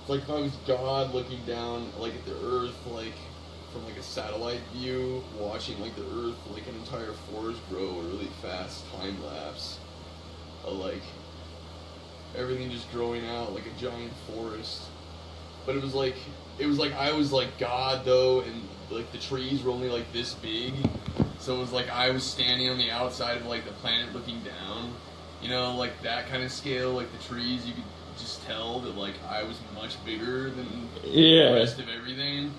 It's like if I was God looking down, like, at the Earth, like, from, like, a satellite view, watching, like, the Earth, like, an entire forest grow a really fast time lapse of, like, everything just growing out like a giant forest. But it was like I was like God though, and like the trees were only like this big, so it was like I was standing on the outside of like the planet looking down, you know, like that kind of scale. Like the trees, you could just tell that like I was much bigger than the rest of everything.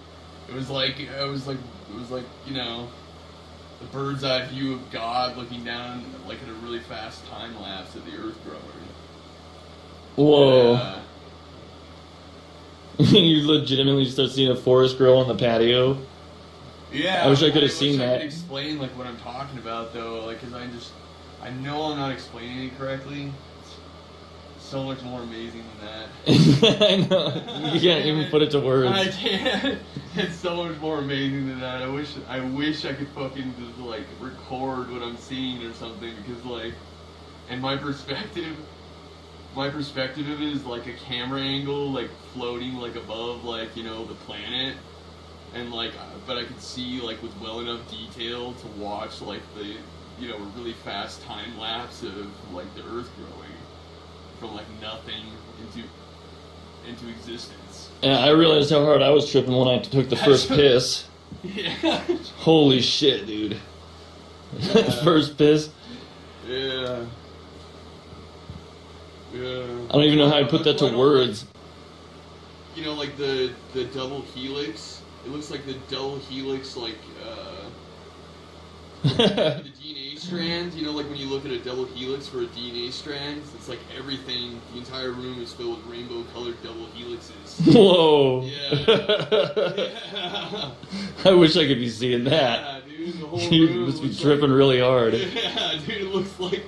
It was like you know, the bird's eye view of God looking down like at a really fast time lapse of the Earth growing. Whoa. You legitimately start seeing a forest grow on the patio? Yeah. I wish I could have seen that. I could explain like what I'm talking about though, like, cause I know I'm not explaining it correctly. It's so much more amazing than that. I know. You can't even put it to words. I can't. It's so much more amazing than that. I wish I could fucking just like record what I'm seeing or something, because like, in my perspective of it is like a camera angle, like floating like above, like, you know, the planet, and like, but I could see like with well enough detail to watch like the, you know, a really fast time lapse of like the Earth growing from like nothing into existence. Yeah, I realized how hard I was tripping when I took the first piss. Yeah. Holy shit, dude. Yeah. First piss. Yeah. Yeah. I don't even know how to put that to words. You know, like the double helix. It looks like the double helix, like the DNA strands. You know, like when you look at a double helix for a DNA strand, it's like everything. The entire room is filled with rainbow-colored double helixes. Whoa. Yeah. Yeah. I wish I could be seeing that. Yeah, dude. The whole You room must be looks tripping like, really hard. Yeah, dude. It looks like.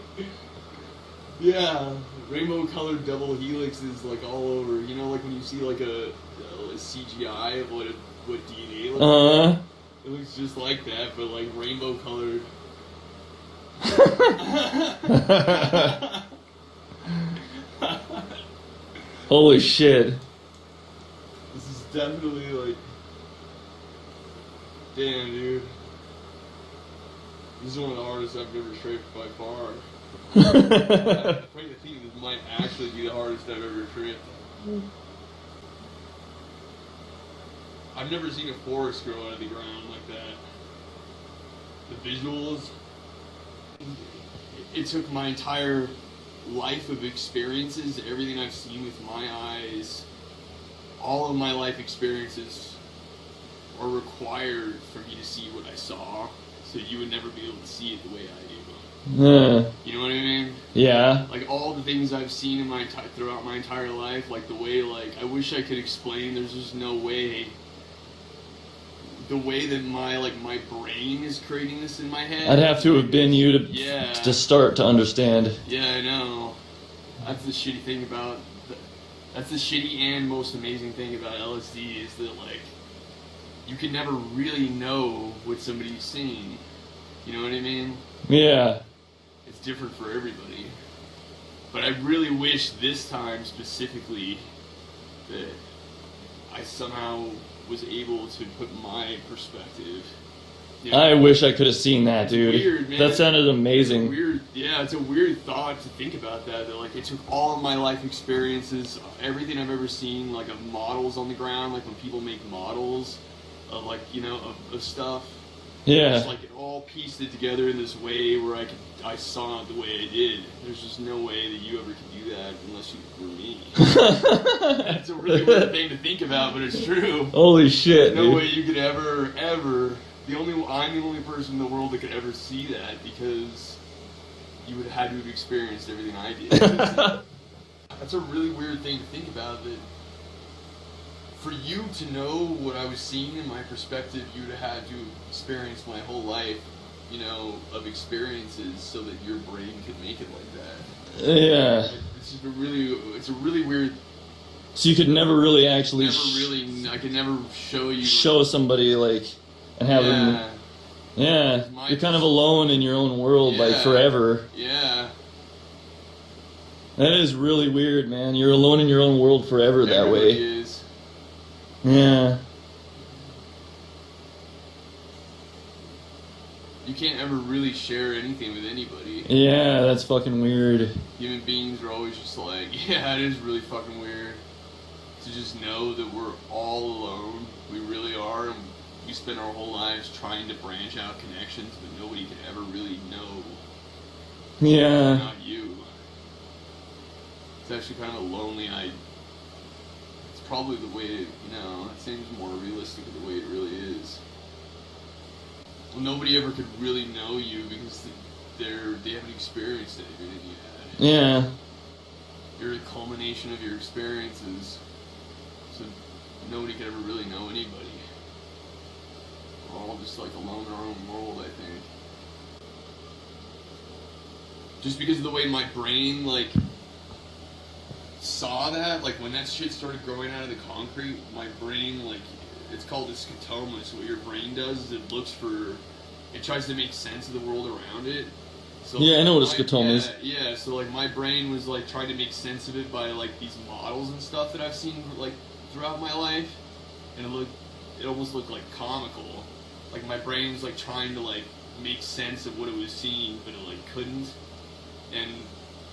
Yeah, rainbow-colored double helixes like all over. You know, like when you see like a CGI of what DNA looks like. It looks just like that, but like rainbow-colored. Holy shit. This is definitely like, damn, dude. This is one of the hardest I've ever tripped by far. I'm trying to think this might actually be the hardest I've ever tripped. I've never seen a forest grow out of the ground like that. The visuals, it took my entire life of experiences, everything I've seen with my eyes, all of my life experiences are required for me to see what I saw, so you would never be able to see it the way I do. You know what I mean? Yeah. Like all the things I've seen in throughout my entire life, like the way, like, I wish I could explain. There's just no way. The way that my brain is creating this in my head. I'd have to have been you to start to understand. Yeah, I know. That's the shitty thing about. That's the shitty and most amazing thing about LSD is that like, you can never really know what somebody's seeing. You know what I mean? Yeah. It's different for everybody. But I really wish this time specifically that I somehow was able to put my perspective. You know, I wish I could have seen that, dude. Weird, man. That sounded amazing. It's a weird thought to think about that. That like it took all of my life experiences, everything I've ever seen, like of models on the ground, like when people make models of like, you know, of stuff. Yeah. Just like it all pieced it together in this way where I saw it the way I did. There's just no way that you ever could do that unless you were me. It's a really weird thing to think about, but it's true. Holy shit, There's no dude. way you could ever. I'm the only person in the world that could ever see that, because you would have had to have experienced everything I did. That's a really weird thing to think about, that for you to know what I was seeing in my perspective, you'd have had to experience my whole life, you know, of experiences so that your brain could make it like that. Yeah. It's just it's a really weird. So you could never really actually I could never show somebody like and have them. Yeah. You're kind of alone in your own world, like forever. Yeah. That is really weird, man. You're alone in your own world forever that way. Is. Yeah. You can't ever really share anything with anybody. Yeah, that's fucking weird. Human beings are always just like, yeah, it is really fucking weird to just know that we're all alone. We really are, and we spend our whole lives trying to branch out connections, but nobody can ever really know. Yeah. Not you. It's actually kind of a lonely idea. It's probably the way, it seems more realistic of the way it really is. Well, nobody ever could really know you because they haven't experienced anything yet. Yeah. You're a culmination of your experiences, so nobody could ever really know anybody. We're all just like alone in our own world, I think. Just because of the way my brain saw that, when that shit started growing out of the concrete, my brain it's called a scotoma. So what your brain does is it tries to make sense of the world around it. So yeah, I know what a scotoma is. Yeah, so my brain was trying to make sense of it by these models and stuff that I've seen throughout my life, and it almost looked comical. My brain was trying to make sense of what it was seeing, but it couldn't. And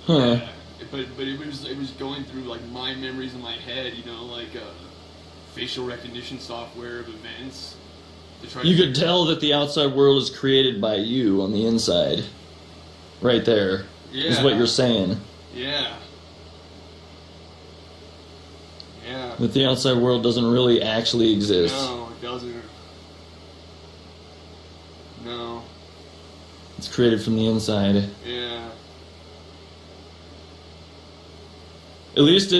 yeah, but it was going through my memories in my head, facial recognition software of events. You could tell that the outside world is created by you on the inside. Right there. Yeah. Is what you're saying. Yeah. Yeah. That the outside world doesn't really actually exist. No, it doesn't. No. It's created from the inside. Yeah. At least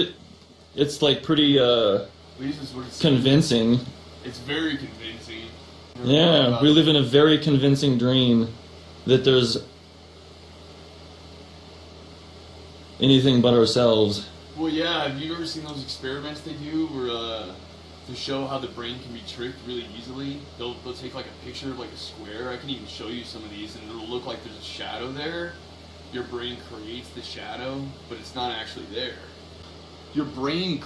it's pretty At least it's what it's convincing. It's very convincing. Yeah, we live in a very convincing dream that there's anything but ourselves. Well, yeah, have you ever seen those experiments they do where, to show how the brain can be tricked really easily? They'll take a picture of a square. I can even show you some of these, and it'll look like there's a shadow there. Your brain creates the shadow, but it's not actually there. Your brain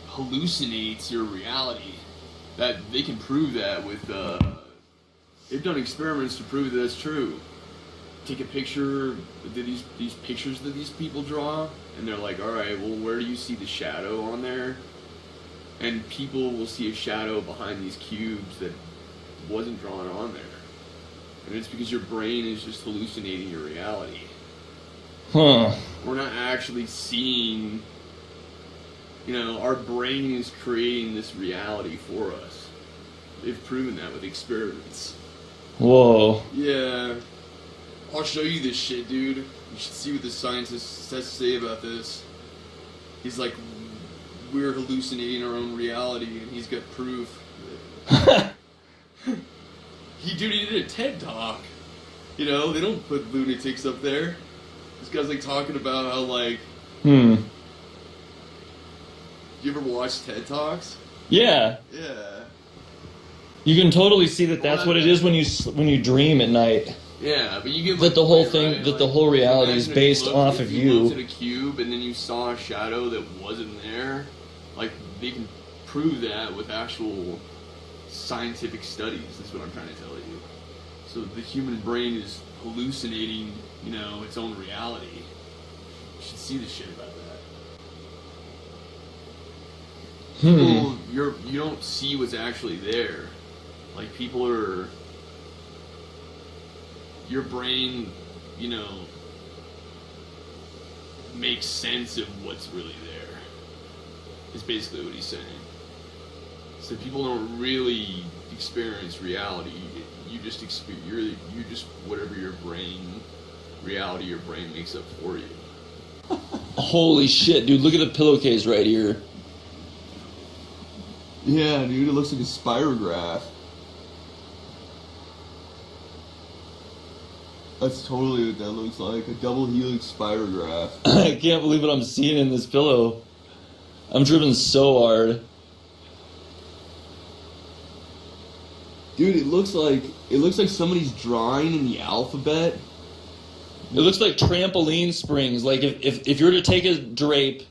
hallucinates your reality. That they can prove that with they've done experiments to prove that that's true. Take a picture, these pictures that these people draw, and they're like, all right, well, where do you see the shadow on there? And people will see a shadow behind these cubes that wasn't drawn on there. And it's because your brain is just hallucinating your reality. Huh. We're not actually seeing, our brain is creating this reality for us. They've proven that with experiments. Whoa. Yeah. I'll show you this shit, dude. You should see what the scientist has to say about this. He's like, we're hallucinating our own reality, and he's got proof. He did a TED Talk. They don't put lunatics up there. This guy's talking about how You ever watch TED Talks? Yeah. Yeah. You can totally see that that's what it is when you dream at night. Yeah, but you get that the whole point, thing, right? that the whole reality is based off of you. If you looked at a cube and then you saw a shadow that wasn't there, they can prove that with actual scientific studies. That's what I'm trying to tell you. So the human brain is hallucinating, its own reality. You should see the shit about that. People, you don't see what's actually there. People are. Your brain, makes sense of what's really there. Is basically what he's saying. So people don't really experience reality. You just experience. You just whatever your reality your brain makes up for you. Holy shit, dude! Look at the pillowcase right here. Yeah, dude, it looks like a spirograph. That's totally what that looks like, a double helix spirograph. I can't believe what I'm seeing in this pillow. I'm dripping so hard. Dude, it looks like somebody's drawing in the alphabet. It looks like trampoline springs. If you were to take a drape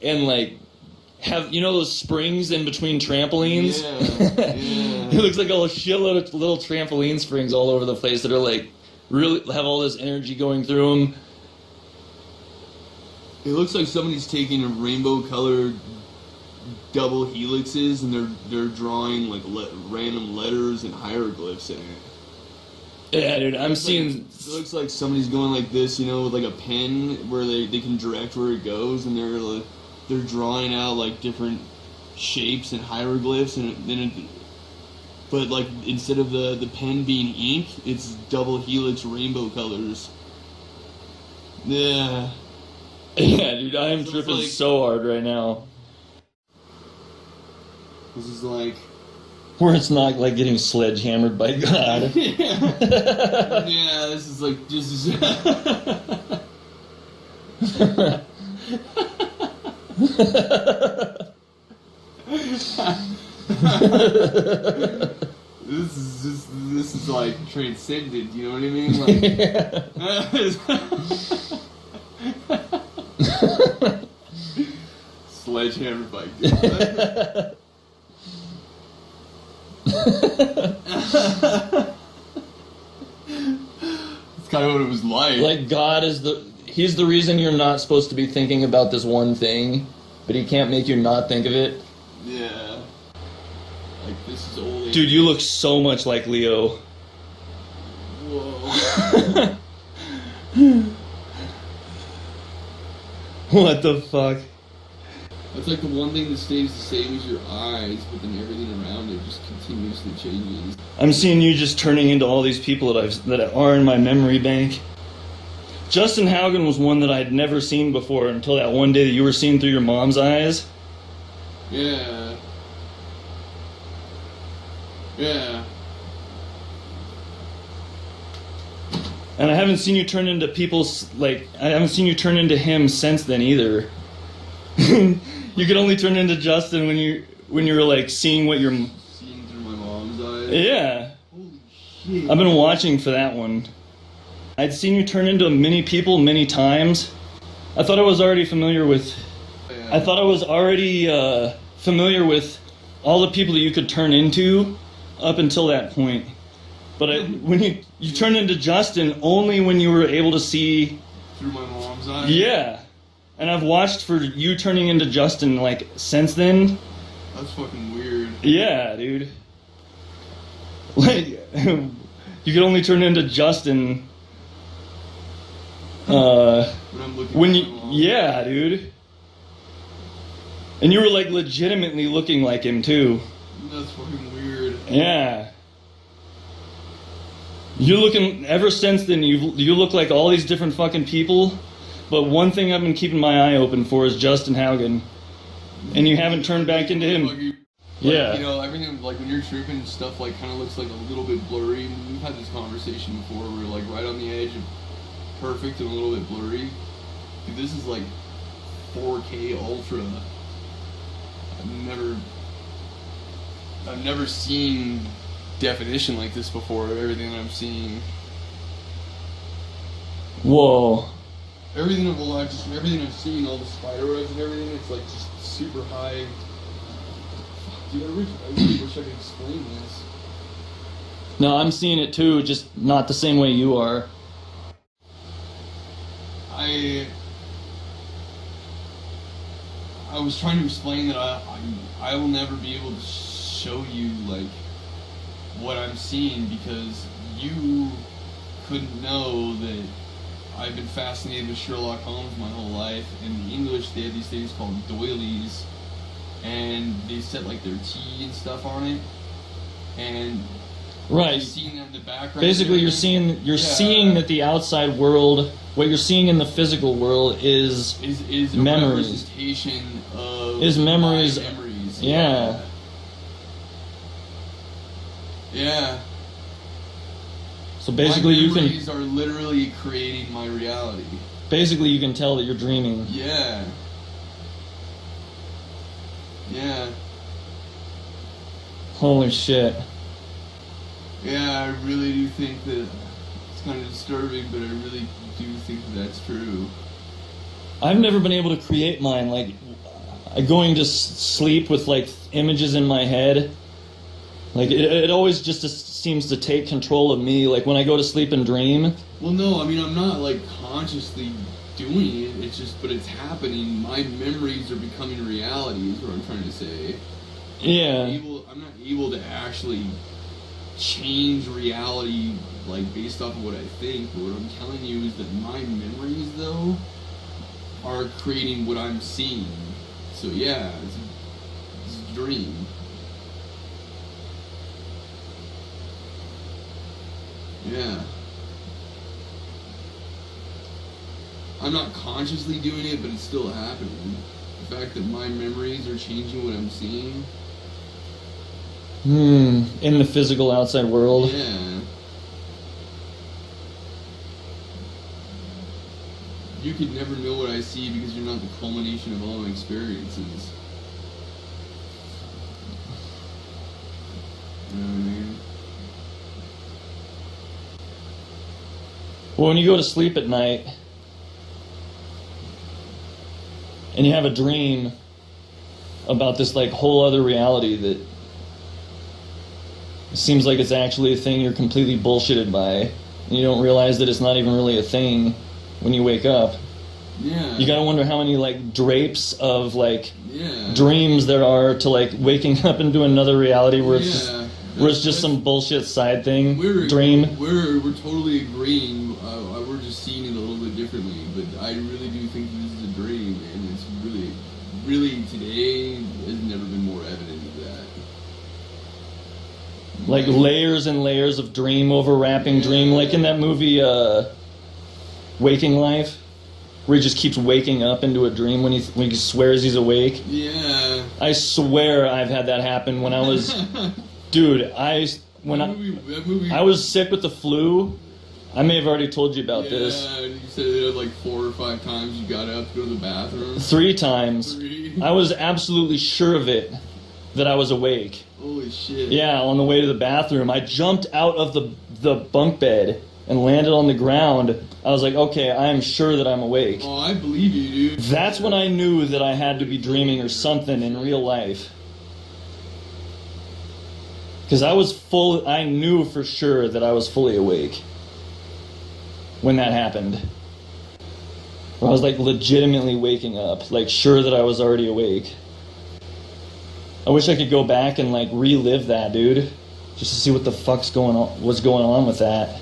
and have, you know, those springs in between trampolines? Yeah. It looks like a shitload of little trampoline springs all over the place that are like really have all this energy going through them. It looks like somebody's taking rainbow-colored double helixes and they're drawing like random letters and hieroglyphs in it. Yeah, dude, I'm seeing. It looks like somebody's going like this, you know, with like a pen where they can direct where it goes, and they're drawing out like different shapes and hieroglyphs, and but like instead of the pen being ink, it's double helix rainbow colors. Yeah. Yeah, dude, I am So tripping like, so hard right now. This is like. Where it's not like getting sledgehammered by God. Yeah, this is like just. This is like transcendent. You know what I mean? Like, sledgehammered by God. It's kind of what it was like. Like God is he's the reason you're not supposed to be thinking about this one thing, but he can't make you not think of it. Yeah. Like this is old. Dude, you look so much like Leo. Whoa. What the fuck? It's like the one thing that stays the same is your eyes, but then everything around it just continuously changes. I'm seeing you just turning into all these people that are in my memory bank. Justin Haugen was one that I'd never seen before until that one day that you were seeing through your mom's eyes. Yeah. Yeah. And I haven't seen you turn into I haven't seen you turn into him since then either. You could only turn into Justin when you were like seeing what you're seeing through my mom's eyes. Yeah. Holy shit. I've been watching for that one. I'd seen you turn into many people many times. I thought I was already familiar with. Yeah. I thought I was already familiar with all the people that you could turn into up until that point. But when you turned into Justin only when you were able to see through my mom's eyes. Yeah. And I've watched for you turning into Justin, like, since then. That's fucking weird. Yeah, dude. Like, you could only turn into Justin, when you... Yeah, dude. And you were, like, legitimately looking like him, too. That's fucking weird. Yeah. You're looking... Ever since then, you look like all these different fucking people... But one thing I've been keeping my eye open for is Justin Haugen. And you haven't turned back into him. Like, yeah. You know, everything, like, when you're tripping, stuff, like, kind of looks like a little bit blurry. We've had this conversation before where, like, right on the edge of perfect and a little bit blurry. Dude, this is, like, 4K Ultra. I've never seen definition like this before, everything that I'm seeing. Whoa. Everything I've seen, all the spider webs and everything, it's like just super high. Dude, I really wish I could explain this. No, I'm seeing it too, just not the same way you are. I was trying to explain that I will never be able to show you like what I'm seeing because you couldn't know that I've been fascinated with Sherlock Holmes my whole life. In the English, they have these things called doilies, and they set like their tea and stuff on it. And right, seeing that in the background. Basically, you're seeing that the outside world, what you're seeing in the physical world, is a memories. Representation of memories. My memories. Yeah. Yeah. So basically, my memories are literally creating my reality. Basically, you can tell that you're dreaming. Yeah. Yeah. Holy shit. Yeah, I really do think that it's kind of disturbing, but I really do think that that's true. I've never been able to create mine. Like, going to sleep with like images in my head. Like it always just seems to take control of me. Like when I go to sleep and dream. Well, no, I mean I'm not like consciously doing it. It's just, but it's happening. My memories are becoming reality. Is what I'm trying to say. Yeah. I'm not able to actually change reality like based off of what I think. But what I'm telling you is that my memories though are creating what I'm seeing. So yeah, it's a dream. Yeah. I'm not consciously doing it, but it's still happening. The fact that my memories are changing what I'm seeing. In the physical outside world. Yeah. You could never know what I see because you're not the culmination of all my experiences. You know what I mean? Well, when you go to sleep at night and you have a dream about this like whole other reality that seems like it's actually a thing you're completely bullshitted by, and you don't realize that it's not even really a thing when you wake up. Yeah. You gotta wonder how many like drapes of like Yeah. dreams there are to like waking up into another reality where it's Yeah. just some bullshit side thing. We're dream. We're totally agreeing. We're just seeing it a little bit differently, but I really do think this is a dream, and it's really today has never been more evident of that. Like layers and layers of dream overwrapping dream, like in that movie Waking Life, where he just keeps waking up into a dream when he swears he's awake. Yeah. I swear I've had that happen when I was, dude. When that movie, I was sick with the flu. I may have already told you about this. Yeah, you said it like 4 or 5 times you got up to go to the bathroom. 3 times. 3. I was absolutely sure of it, that I was awake. Holy shit. Yeah, on the way to the bathroom, I jumped out of the bunk bed and landed on the ground. I was like, okay, I am sure that I'm awake. Oh, I believe you, dude. That's when I knew that I had to be dreaming or something in real life. Because I knew for sure that I was fully awake when that happened. I was like legitimately waking up, like sure that I was already awake. I wish I could go back and like relive that, dude, just to see what's going on with that,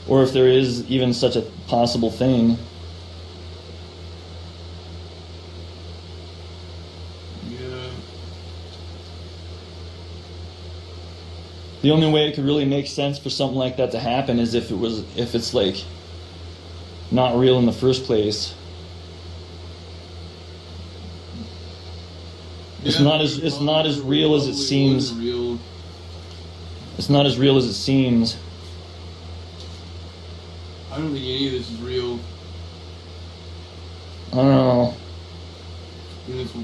or if there is even such a possible thing. Yeah. The only way it could really make sense for something like that to happen is if it's like not real in the first place. It's not as real as it seems. It's not as real as it seems. I don't think any of this is real. I don't know. And it's,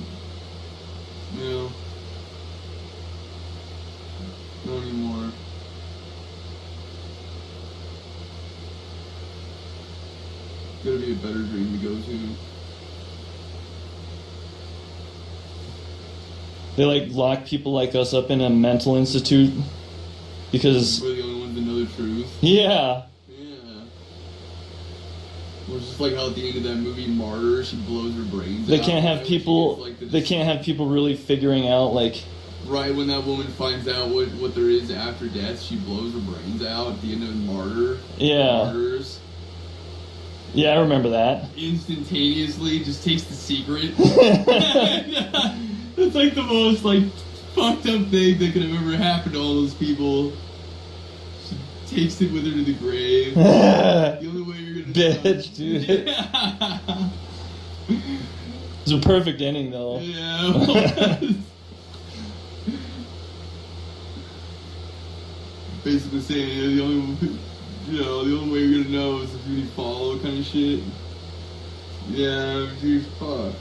not anymore. Gotta be a better dream to go to. They like lock people like us up in a mental institute because We're the only ones that know the truth. yeah. Yeah. Well, it's just like how at the end of that movie Martyr, she blows her brains They out. can't have Right? people. She gets, like, They can't have people really figuring out like. Right when that woman finds out what there is after death, she blows her brains out at the end of Martyr. Yeah. Martyrs. Yeah, I remember that. Instantaneously, just takes the secret. It's like the most like fucked up thing that could have ever happened to all those people. She takes it with her to the grave. The only way you're gonna Bitch, dude. Yeah. It's a perfect ending though. Yeah. It was. Basically saying the only way you're gonna know is if you follow kind of shit. Yeah, dude, fuck.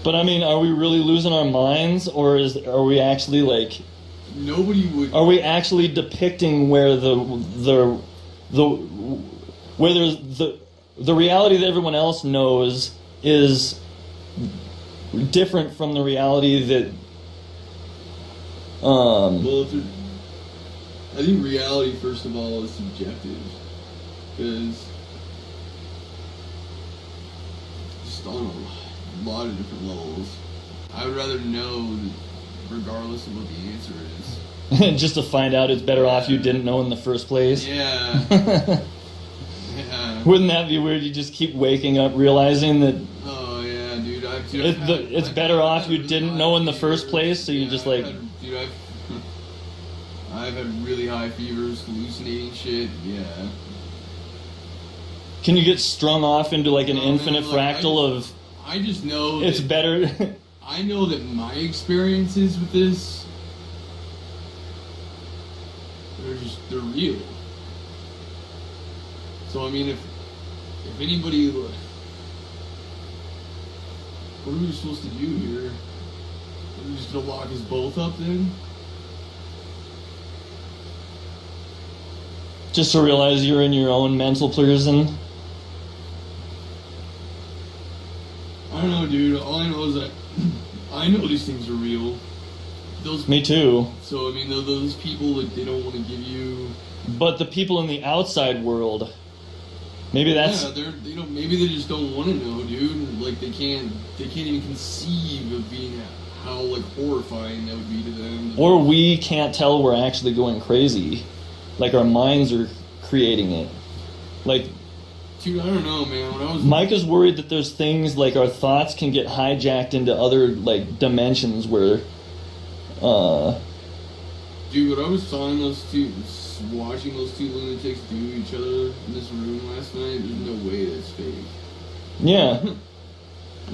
But I mean, are we really losing our minds, or are we actually like? Nobody would. Are we actually depicting where the reality that everyone else knows is different from the reality that Well, I think reality, first of all, is subjective. Because just on a lot of different levels, I would rather know that regardless of what the answer is. just to find out it's better off you didn't know in the first place. Yeah. Yeah. Wouldn't that be weird? You just keep waking up realizing that Oh yeah, dude. it's better off you didn't know in the first place, so you just like... I've had really high fevers, hallucinating shit, yeah. Can you get strung off into like an No, infinite man, like, fractal I just know it's that, better... I know that my experiences with this, they're real. So I mean, if anybody, what are we supposed to do here? Are we just gonna lock us both up then? just to realize you're in your own mental prison. I don't know, dude. All I know is that I know these things are real. Me too. So I mean, those people that they don't want to give you. But the people in the outside world, maybe that's... Yeah, maybe they just don't want to know, dude. Like they can't even conceive of being how like horrifying that would be to them. Or we can't tell we're actually going crazy. Like our minds are creating it. Like, dude, I don't know, man. When I was Mike is worried that there's things like our thoughts can get hijacked into other like dimensions where dude, when I was watching those two lunatics do each other in this room last night, there's no way that's fake. yeah.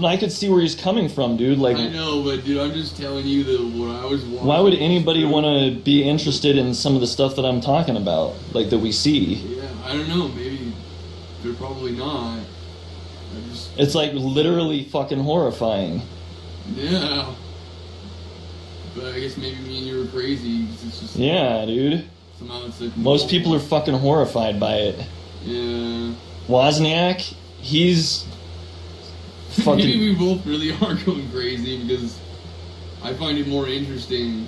I could see where he's coming from, dude. Like, I know, but dude, I'm just telling you that what I was watching. why would anybody want to be interested in some of the stuff that I'm talking about, like that we see? Yeah, I don't know. Maybe they're probably not. It's like literally fucking horrifying. Yeah. But I guess maybe me and you were crazy. 'Cause it's just Yeah, dude. somehow it's like Most people are fucking horrified by it. Yeah. Wozniak, he's fucking... Maybe we both really are going crazy because I find it more interesting.